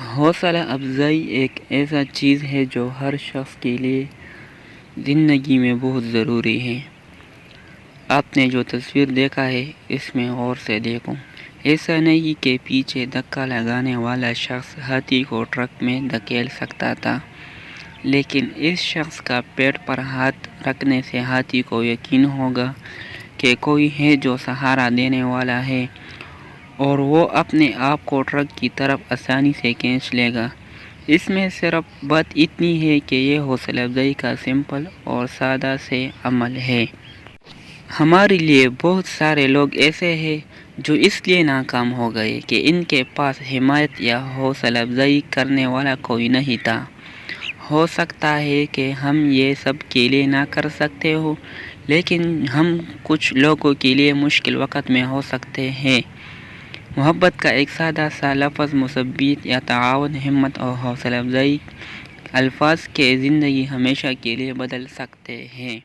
حوصلہ افزائی ایک ایسا چیز ہے جو ہر شخص کے لیے زندگی میں بہت ضروری ہے۔ آپ نے جو تصویر دیکھا ہے اس میں غور سے دیکھو۔ ایسا نہیں کہ پیچھے دھکا لگانے والا شخص ہاتھی کو ٹرک میں دھکیل سکتا تھا، لیکن اس شخص کا پیٹ پر ہاتھ رکھنے سے ہاتھی کو یقین ہوگا کہ کوئی ہے جو سہارا دینے والا ہے، اور وہ اپنے آپ کو ٹرک کی طرف آسانی سے کھینچ لے گا۔ اس میں صرف بات اتنی ہے کہ یہ حوصلہ افزائی کا سمپل اور سادہ سے عمل ہے۔ ہمارے لیے بہت سارے لوگ ایسے ہیں جو اس لیے ناکام ہو گئے کہ ان کے پاس حمایت یا حوصلہ افزائی کرنے والا کوئی نہیں تھا۔ ہو سکتا ہے کہ ہم یہ سب کے لیے نہ کر سکتے ہوں، لیکن ہم کچھ لوگوں کے لیے مشکل وقت میں ہو سکتے ہیں۔ محبت کا ایک سادہ سا لفظ، مثبت یا تعاون، ہمت اور حوصلہ افزائی الفاظ کے زندگی ہمیشہ کے لیے بدل سکتے ہیں۔